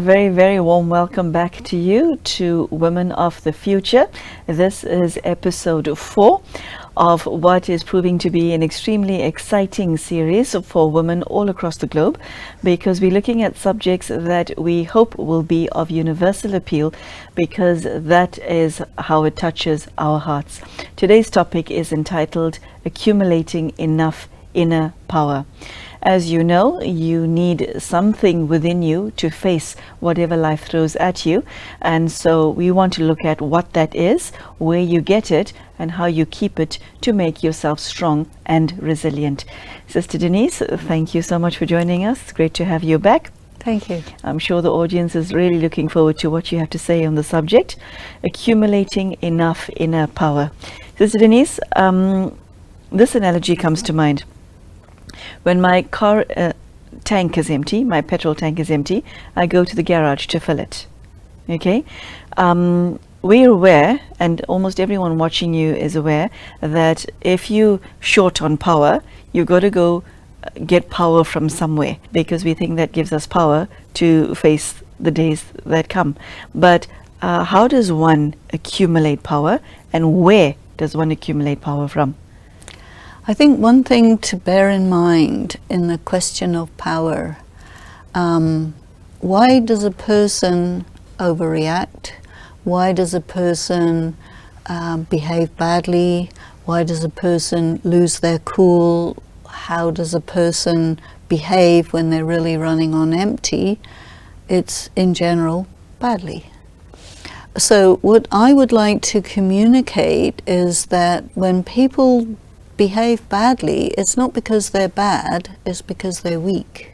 very, very warm welcome back to you, to Women of the Future. This is episode 4 of what is proving to be an extremely exciting series for women all across the globe, because we're looking at subjects that we hope will be of universal appeal, because that is how it touches our hearts. Today's topic is entitled Accumulating Enough Inner Power. As you know, you need something within you to face whatever life throws at you. And so we want to look at what that is, where you get it, and how you keep it to make yourself strong and resilient. Sister Denise, thank you so much for joining us. It's great to have you back. Thank you. I'm sure the audience is really looking forward to what you have to say on the subject, accumulating enough inner power. Sister Denise, this analogy comes to mind. When my car tank is empty, my petrol tank is empty, I go to the garage to fill it. Okay? We're aware, and almost everyone watching you is aware, that if you short on power, you've got to go get power from somewhere, because we think that gives us power to face the days that come. But how does one accumulate power, and where does one accumulate power from? I think one thing to bear in mind in the question of power, why does a person overreact? Why does a person behave badly? Why does a person lose their cool? How does a person behave when they're really running on empty? It's in general badly. So what I would like to communicate is that when people behave badly, it's not because they're bad, it's because they're weak.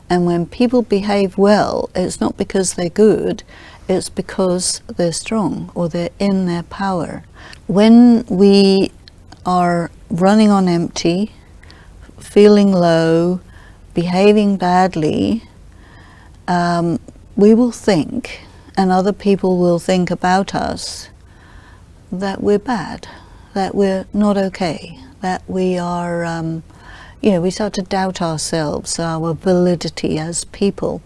And when people behave well, it's not because they're good, it's because they're strong or they're in their power. When we are running on empty, feeling low, behaving badly, we will think, and other people will think about us, that we're bad, that we're not okay, that we are, we start to doubt ourselves, our validity as people.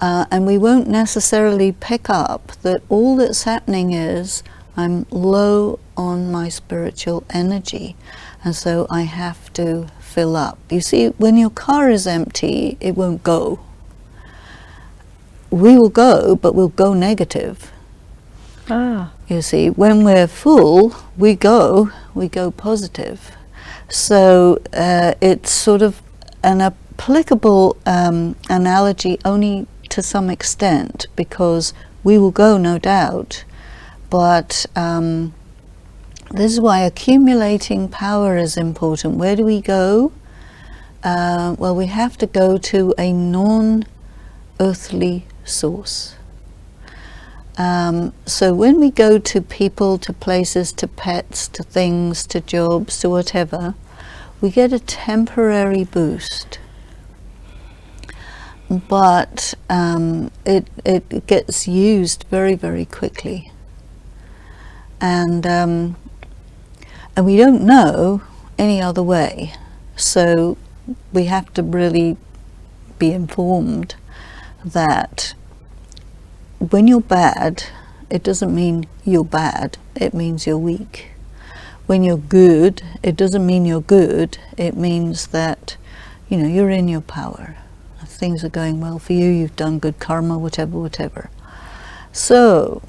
And we won't necessarily pick up that all that's happening is I'm low on my spiritual energy, and so I have to fill up. You see, when your car is empty, it won't go. We will go, but we'll go negative. You see, when we're full, we go positive. So it's sort of an applicable analogy only to some extent, because we will go, no doubt, but this is why accumulating power is important. Where do we go? Well, we have to go to a non-earthly source. So when we go to people, to places, to pets, to things, to jobs, to whatever, we get a temporary boost. But it gets used very, very quickly. And we don't know any other way. So we have to really be informed that when you're bad, it doesn't mean you're bad, it means you're weak. When you're good, it doesn't mean you're good, it means that, you're in your power. Things are going well for you, you've done good karma, whatever. So,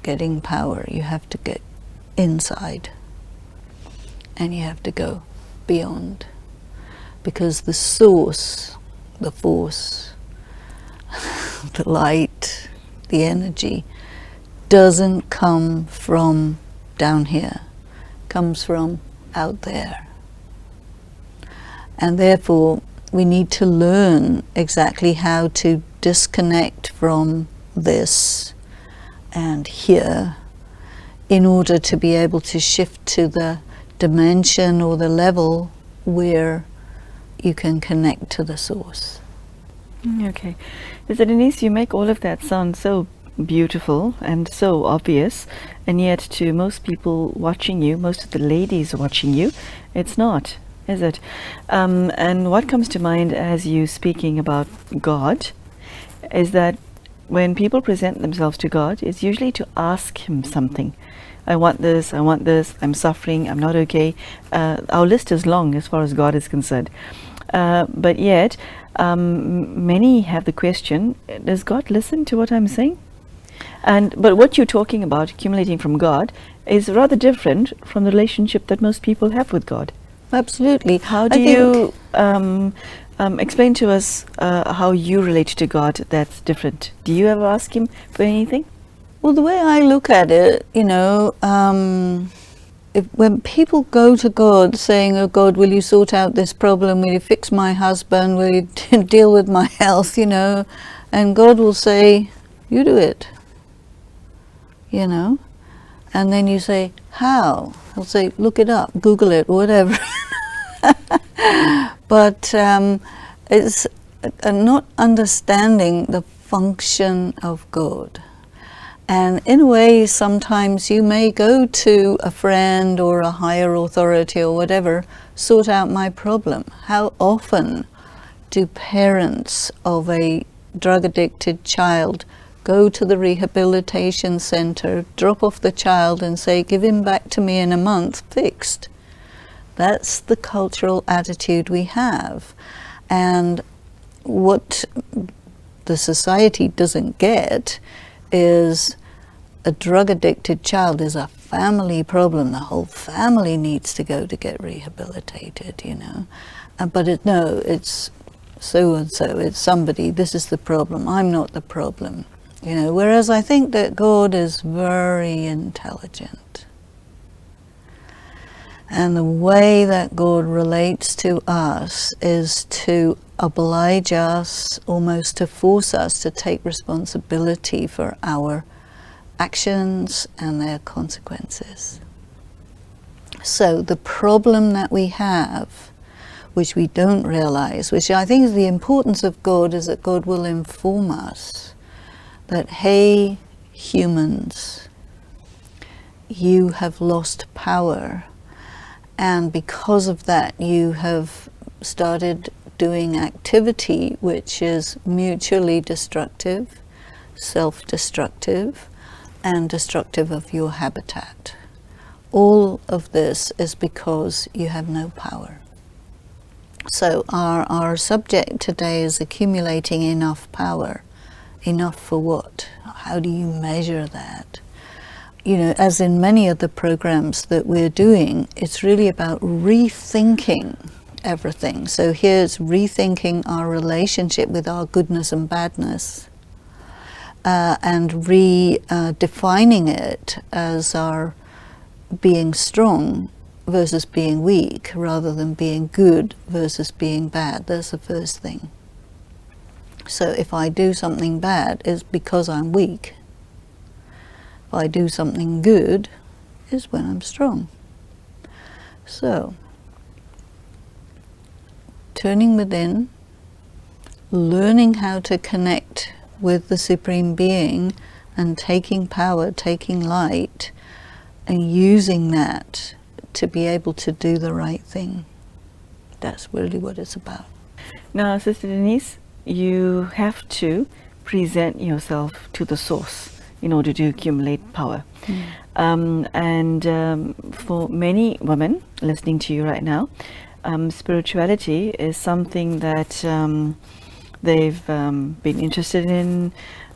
getting power, you have to get inside. And you have to go beyond. Because the source, the force, the light, the energy, doesn't come from down here, comes from out there. And therefore, we need to learn exactly how to disconnect from this and here in order to be able to shift to the dimension or the level where you can connect to the source. Okay. Sister Denise, you make all of that sound so beautiful and so obvious, and yet to most people watching you, most of the ladies watching you, it's not, is it? And what comes to mind as you speaking about God is that when people present themselves to God, it's usually to ask Him something. I want this, I'm suffering, I'm not okay. Our list is long as far as God is concerned. But yet, many have the question, does God listen to what I'm saying? But what you're talking about, accumulating from God, is rather different from the relationship that most people have with God. Absolutely. How do you explain to us how you relate to God that's different? Do you ever ask Him for anything? Well, the way I look at it, when people go to God saying, oh God, will you sort out this problem? Will you fix my husband? Will you deal with my health? And God will say, you do it. And then you say, how? He'll say, look it up, Google it, whatever. But it's not understanding the function of God. And in a way, sometimes you may go to a friend or a higher authority or whatever, sort out my problem. How often do parents of a drug-addicted child go to the rehabilitation center, drop off the child and say, give him back to me in a month, fixed? That's the cultural attitude we have. And what the society doesn't get is a drug-addicted child is a family problem. The whole family needs to go to get rehabilitated, But it's so-and-so, it's somebody, this is the problem, I'm not the problem. Whereas I think that God is very intelligent. And the way that God relates to us is to oblige us, almost to force us to take responsibility for our actions and their consequences. So the problem that we have, which we don't realize, which I think is the importance of God, is that God will inform us that, hey, humans, you have lost power. And because of that, you have started doing activity which is mutually destructive, self-destructive, and destructive of your habitat. All of this is because you have no power. So our subject today is accumulating enough power. Enough for what? How do you measure that? As in many of the programs that we're doing, it's really about rethinking everything. So here's rethinking our relationship with our goodness and badness, and redefining it as our being strong versus being weak, rather than being good versus being bad. That's the first thing. So if I do something bad, it's because I'm weak. If I do something good, is when I'm strong. So, turning within, learning how to connect with the Supreme Being, and taking power, taking light, and using that to be able to do the right thing. That's really what it's about. Now, Sister Denise, you have to present yourself to the source in order to accumulate power. For many women listening to you right now, spirituality is something that they've been interested in,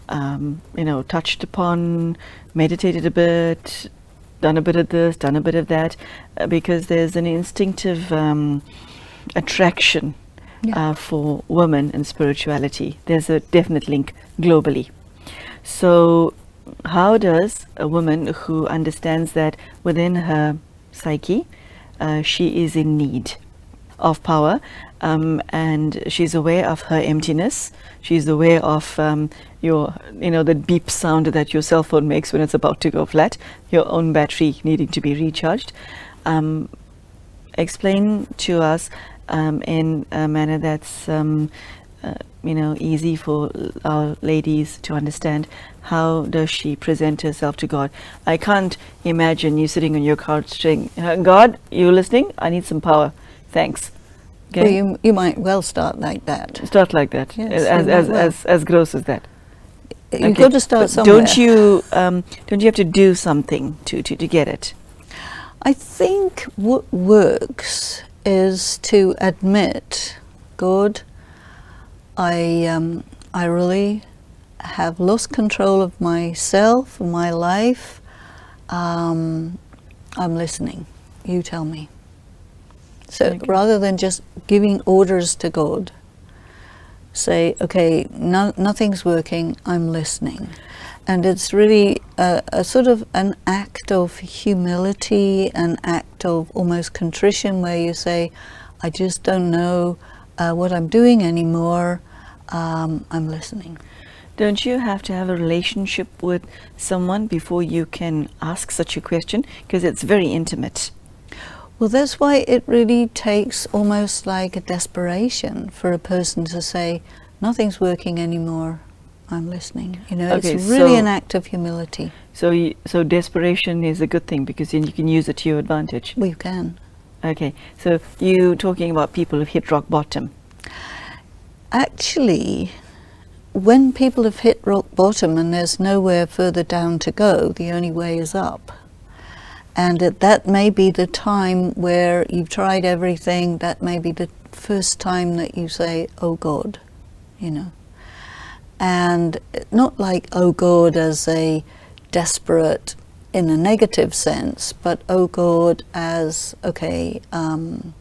touched upon, meditated a bit, done a bit of this, done a bit of that, because there's an instinctive attraction for women and spirituality. There's a definite link globally. So how does a woman who understands that within her psyche she is in need of power, and she's aware of her emptiness, she's aware of the beep sound that your cell phone makes when it's about to go flat, your own battery needing to be recharged, explain to us in a manner that's easy for our ladies to understand. How does she present herself to God? I can't imagine you sitting on your couch saying, God, you listening? I need some power. Thanks. Okay? Well, you might well start like that. Start like that, Yes, as gross as that. You've got to start But somewhere. don't you have to do something to get it? I think what works is to admit, God, I really have lost control of myself, my life. I'm listening. You tell me. So Okay. rather than just giving orders to God, say, okay, nothing's working, I'm listening. And it's really a sort of an act of humility, an act of almost contrition, where you say, I just don't know what I'm doing anymore, I'm listening. Don't you have to have a relationship with someone before you can ask such a question? Because it's very intimate. Well, that's why it really takes almost like a desperation for a person to say, nothing's working anymore, I'm listening. You know, Okay, it's really so- an act of humility. So desperation is a good thing, because then you can use it to your advantage. We can. Okay, so you talking about people who've hit rock bottom. Actually, when people have hit rock bottom and there's nowhere further down to go, the only way is up. And that may be the time where you've tried everything, that may be the first time that you say, oh God, you know. And not like, oh God, as a desperate in a negative sense, but oh God as, okay, I'm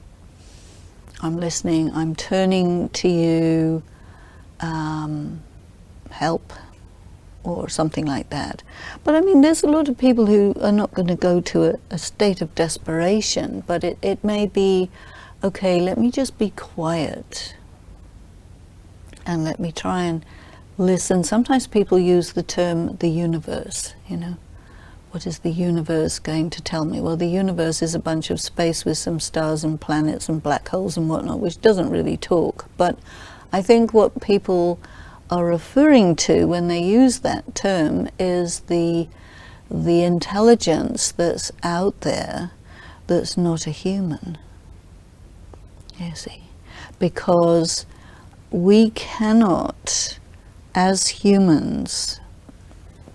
listening, I'm turning to you, help, or something like that. But I mean, there's a lot of people who are not going to go to a state of desperation, but it may be, okay, let me just be quiet and let me try and listen. Sometimes people use the term the universe, you know. What is the universe going to tell me? Well, the universe is a bunch of space with some stars and planets and black holes and whatnot, which doesn't really talk. But I think what people are referring to when they use that term is the intelligence that's out there that's not a human, you see. Because we cannot, as humans,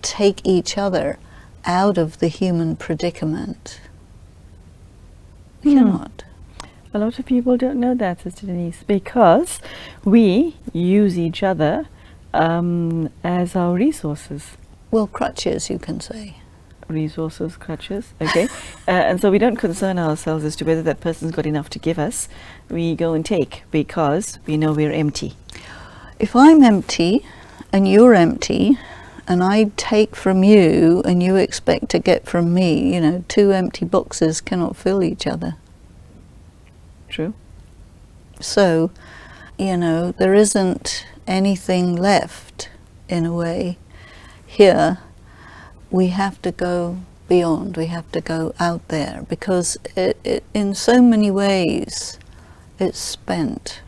take each other out of the human predicament. We cannot. A lot of people don't know that, Sister Denise, because we use each other as our resources. Well, crutches, you can say. Resources, crutches, okay. And so we don't concern ourselves as to whether that person's got enough to give us. We go and take because we know we're empty. If I'm empty and you're empty, and I take from you and you expect to get from me, you know, two empty boxes cannot fill each other. True. So, you know, there isn't anything left, in a way. Here, we have to go beyond, we have to go out there, because it in so many ways, it's spent.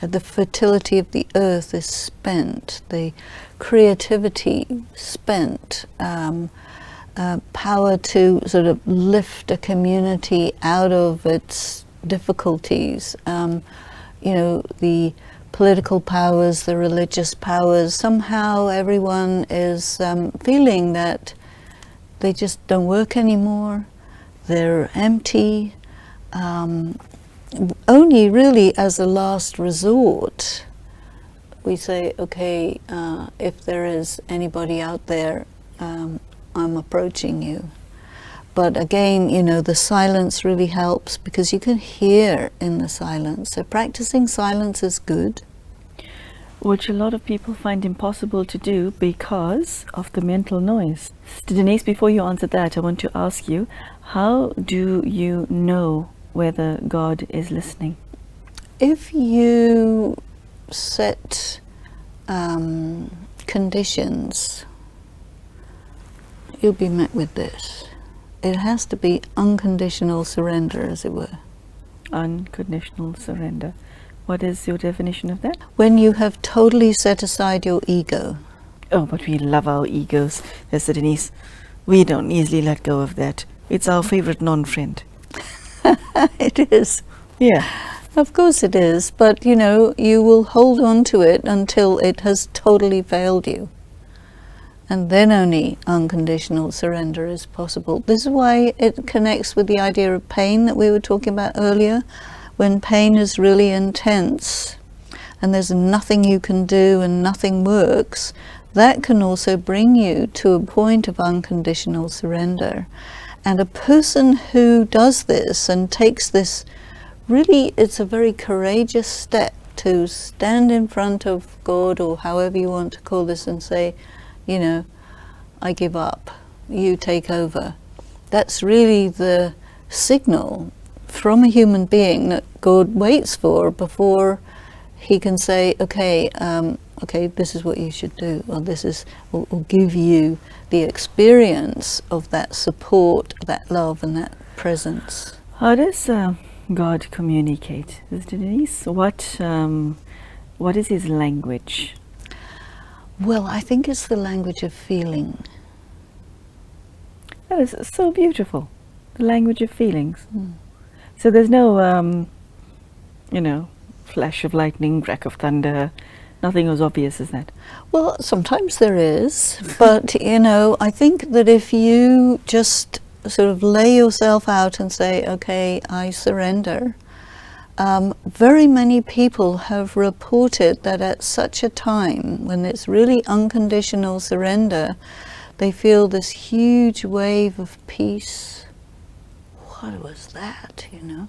The fertility of the earth is spent, the creativity spent, power to sort of lift a community out of its difficulties, you know, the political powers, the religious powers, somehow everyone is feeling that they just don't work anymore, they're empty, only really as a last resort we say, okay, if there is anybody out there, I'm approaching you. But again, you know, the silence really helps, because you can hear in the silence. So practicing silence is good. Which a lot of people find impossible to do because of the mental noise. Denise, before you answer that, I want to ask you, how do you know whether God is listening? If you set conditions, you'll be met with this. It has to be unconditional surrender, as it were. Unconditional surrender. What is your definition of that? When you have totally set aside your ego. Oh, but we love our egos, Sister Denise. We don't easily let go of that. It's our favorite non-friend. It is. Yeah. Of course it is, but you know, you will hold on to it until it has totally failed you. And then only unconditional surrender is possible. This is why it connects with the idea of pain that we were talking about earlier. When pain is really intense and there's nothing you can do and nothing works, that can also bring you to a point of unconditional surrender. And a person who does this and takes this, really, it's a very courageous step to stand in front of God, or however you want to call this, and say, you know, I give up, you take over. That's really the signal from a human being that God waits for before he can say, okay, okay, this is what you should do, or this is, will give you the experience of that support, that love, and that presence. How does God communicate? Denise, what is his language? Well, I think it's the language of feeling. That is so beautiful. The language of feelings. So there's no, you know, flash of lightning, crack of thunder. Nothing as obvious as that. Well, sometimes there is, but you know, I think that if you just sort of lay yourself out and say, okay, I surrender. Very many people have reported that at such a time, when it's really unconditional surrender, they feel this huge wave of peace. What was that, you know?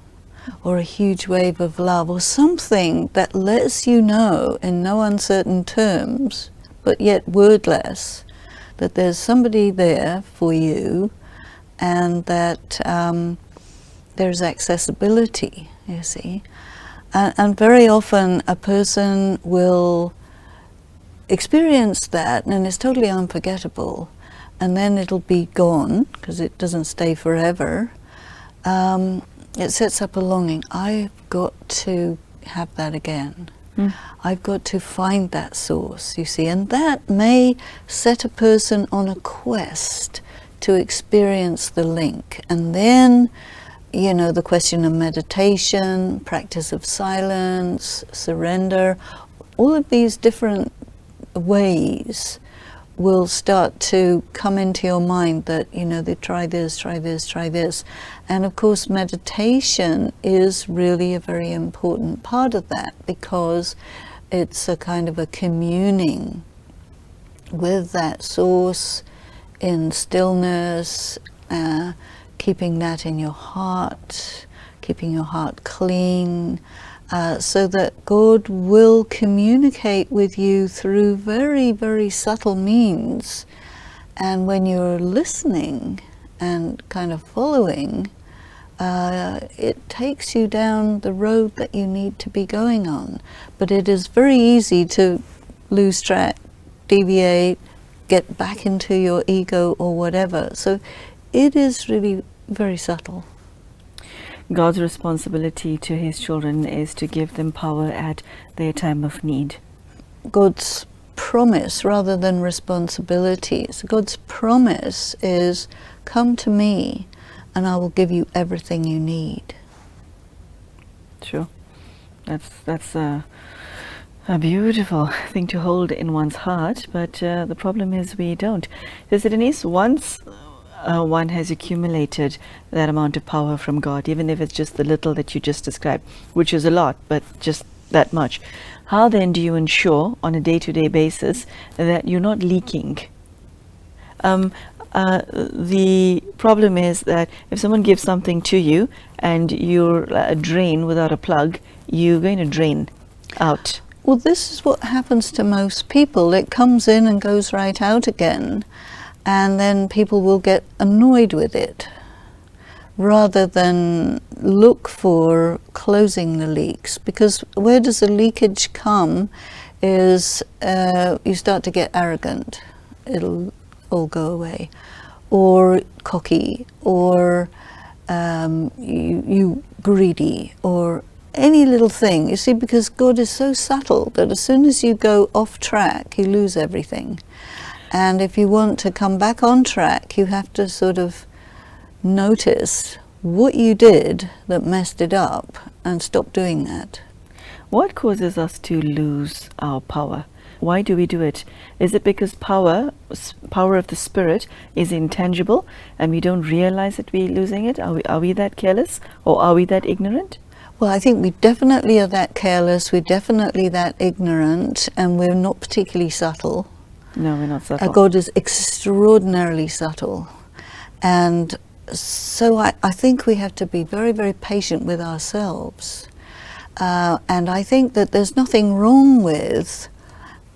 Or a huge wave of love, or something that lets you know in no uncertain terms, but yet wordless, that there's somebody there for you, and that there's accessibility, you see. And very often a person will experience that, and it's totally unforgettable, and then it'll be gone, because it doesn't stay forever. It sets up a longing. I've got to have that again. I've got to find that source, you see. And that may set a person on a quest to experience the link. And then, you know, the question of meditation, practice of silence, surrender, all of these different ways will start to come into your mind that, you know, they try this, try this, try this. And of course, meditation is really a very important part of that, because it's a kind of a communing with that source in stillness, keeping that in your heart, keeping your heart clean, so that God will communicate with you through very, very subtle means. And when you're listening and kind of following, it takes you down the road that you need to be going on. But it is very easy to lose track, deviate, get back into your ego or whatever. So it is really very subtle. God's responsibility to his children is to give them power at their time of need. God's promise rather than responsibility. So God's promise is, come to me and I will give you everything you need. Sure. That's a beautiful thing to hold in one's heart, but the problem is we don't. Sister Denise, once one has accumulated that amount of power from God, even if it's just the little that you just described, which is a lot, but just that much, how then do you ensure on a day-to-day basis that you're not leaking? The problem is that if someone gives something to you and you're a drain without a plug, you're going to drain out. Well, this is what happens to most people. It comes in and goes right out again. And then people will get annoyed with it, rather than look for closing the leaks. Because where does the leakage come is you start to get arrogant. It'll all go away. Or cocky, or you greedy, or any little thing. You see, because God is so subtle that as soon as you go off track, you lose everything. And if you want to come back on track, you have to sort of notice what you did that messed it up and stop doing that. What causes us to lose our power? Why do we do it? Is it because power of the spirit is intangible and we don't realize that we're losing it? Are we that careless, or are we that ignorant? Well, I think we definitely are that careless, we're definitely that ignorant, and we're not particularly subtle. No, we're not subtle. God is extraordinarily subtle. And so I think we have to be very, very patient with ourselves. And I think that there's nothing wrong with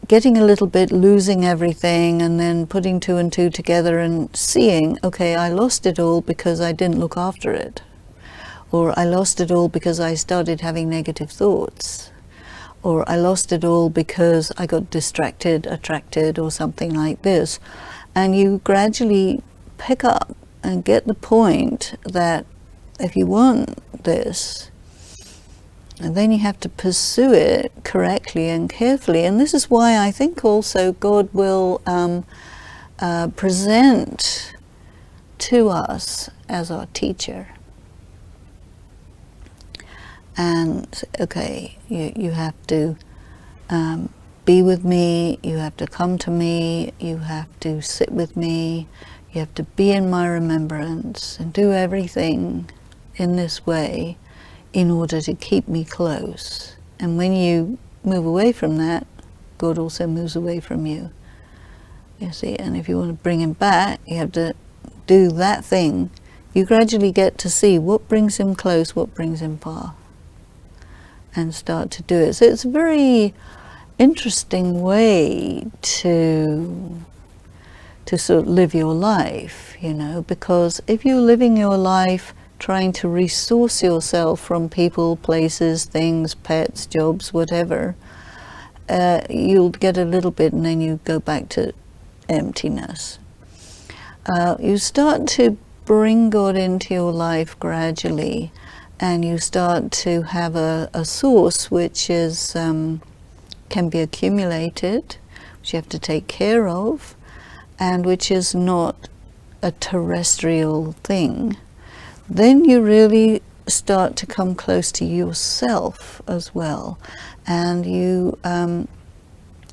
getting a little bit, losing everything, and then putting two and two together and seeing, okay, I lost it all because I didn't look after it. Or I lost it all because I started having negative thoughts. Or I lost it all because I got distracted, attracted, or something like this. And you gradually pick up and get the point that if you want this, and then you have to pursue it correctly and carefully. And this is why I think also God will present to us as our teacher. And okay, you have to be with me, you have to come to me, you have to sit with me, you have to be in my remembrance and do everything in this way in order to keep me close. And when you move away from that, God also moves away from you. You see, and if you want to bring him back, you have to do that thing. You gradually get to see what brings him close, what brings him far, and start to do it. So it's a very interesting way to sort of live your life, you know, because if you're living your life trying to resource yourself from people, places, things, pets, jobs, whatever, you'll get a little bit and then you go back to emptiness. You start to bring God into your life gradually, and you start to have a source which is can be accumulated, which you have to take care of, and which is not a terrestrial thing. Then you really start to come close to yourself as well, and you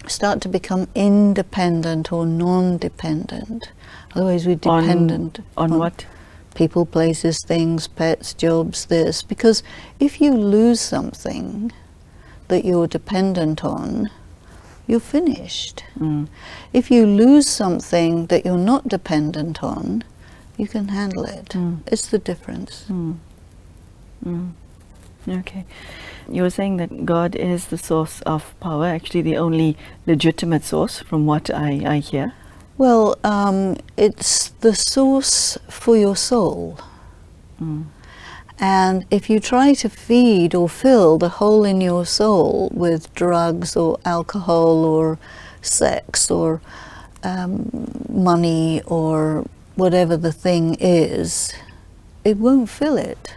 start to become independent or non-dependent. Otherwise we're dependent on what? People, places, things, pets, jobs, this. Because if you lose something that you're dependent on, you're finished. If you lose something that you're not dependent on, you can handle it. It's the difference. Okay. You were saying that God is the source of power, actually the only legitimate source, from what I hear. Well, it's the source for your soul. And if you try to feed or fill the hole in your soul with drugs or alcohol or sex or money or whatever the thing is, it won't fill it.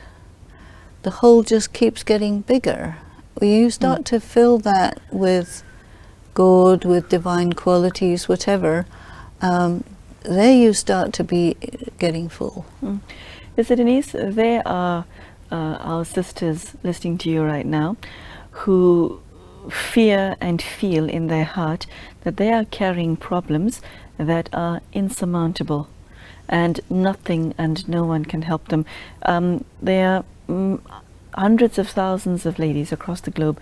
The hole just keeps getting bigger. You start to fill that with God, with divine qualities, whatever, there you start to be getting full. Yes, Denise, there are our sisters listening to you right now who fear and feel in their heart that they are carrying problems that are insurmountable, and nothing and no one can help them. There are hundreds of thousands of ladies across the globe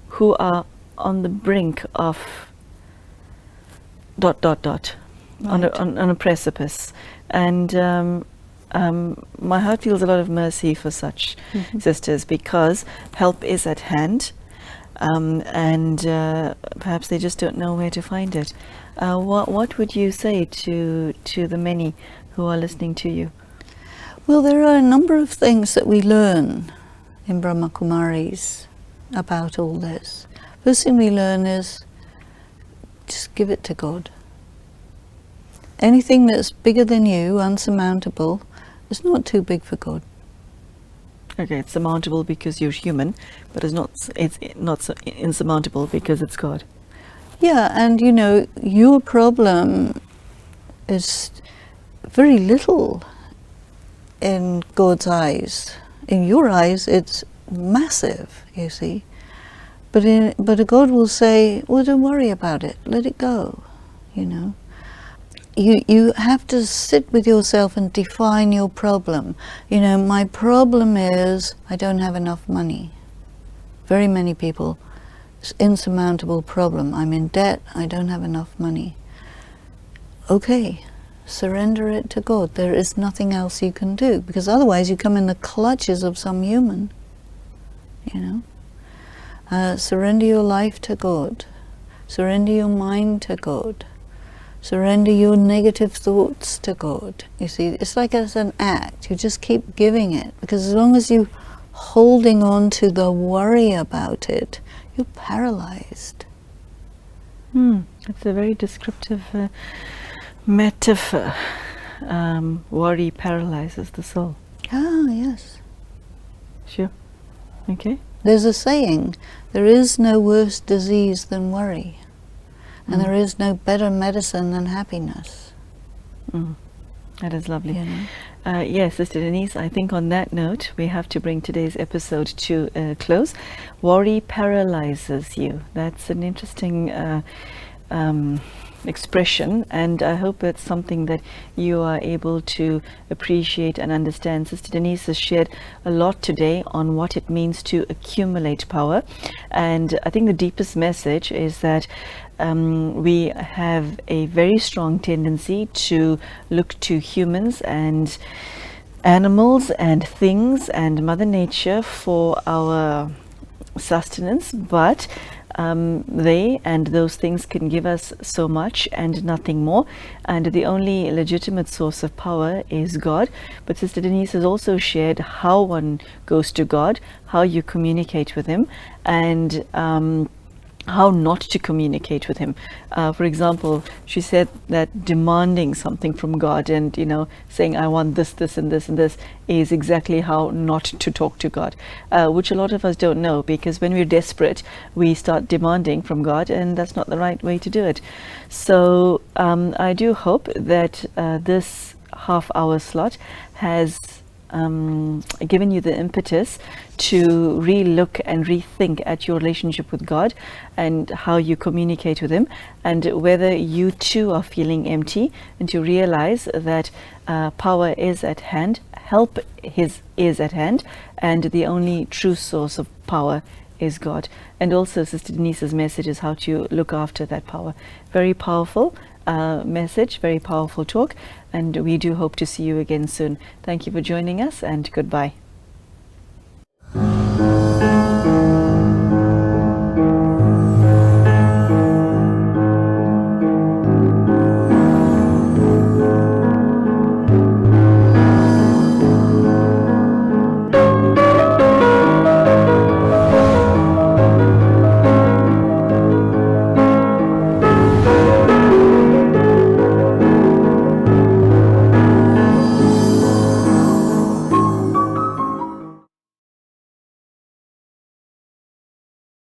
who are on the brink of ... Right. on a precipice, and my heart feels a lot of mercy for such sisters, because help is at hand, and perhaps they just don't know where to find it. What would you say to the many who are listening to you? Well, there are a number of things that we learn in Brahma Kumaris about all this. First thing we learn is just give it to God. Anything that's bigger than you, unsurmountable, is not too big for God. Okay, it's surmountable because you're human, but it's not so insurmountable because it's God. Yeah, and you know, your problem is very little in God's eyes. In your eyes, it's massive, you see. But God will say, well, don't worry about it. Let it go, you know. You have to sit with yourself and define your problem. You know, my problem is I don't have enough money. Very many people, it's an insurmountable problem. I'm in debt, I don't have enough money. Okay, surrender it to God. There is nothing else you can do, because otherwise you come in the clutches of some human, you know. Surrender your life to God. Surrender your mind to God. Surrender your negative thoughts to God. You see, it's like it's an act. You just keep giving it, because as long as you're holding on to the worry about it, you're paralyzed. It's a very descriptive metaphor. Worry paralyzes the soul. Ah, yes. Sure. Okay. There's a saying, there is no worse disease than worry. And there is no better medicine than happiness. That is lovely. You know? Yes, Sister Denise, I think on that note, we have to bring today's episode to a close. Worry paralyzes you. That's an interesting expression, and I hope it's something that you are able to appreciate and understand. Sister Denise has shared a lot today on what it means to accumulate power, and I think the deepest message is that we have a very strong tendency to look to humans and animals and things and Mother Nature for our sustenance, but they and those things can give us so much and nothing more, and the only legitimate source of power is God. But Sister Denise has also shared how one goes to God, how you communicate with Him, and how not to communicate with Him. For example, she said that demanding something from God and, you know, saying I want this, this and this and this is exactly how not to talk to God, which a lot of us don't know, because when we're desperate we start demanding from God, and that's not the right way to do it. So I do hope that this half-hour slot has given you the impetus to re-look and rethink at your relationship with God and how you communicate with Him, and whether you too are feeling empty, and to realize that power is at hand, help is at hand, and the only true source of power is God. And also Sister Denise's message is how to look after that power. Very powerful message, very powerful talk, and we do hope to see you again soon. Thank you for joining us, and goodbye.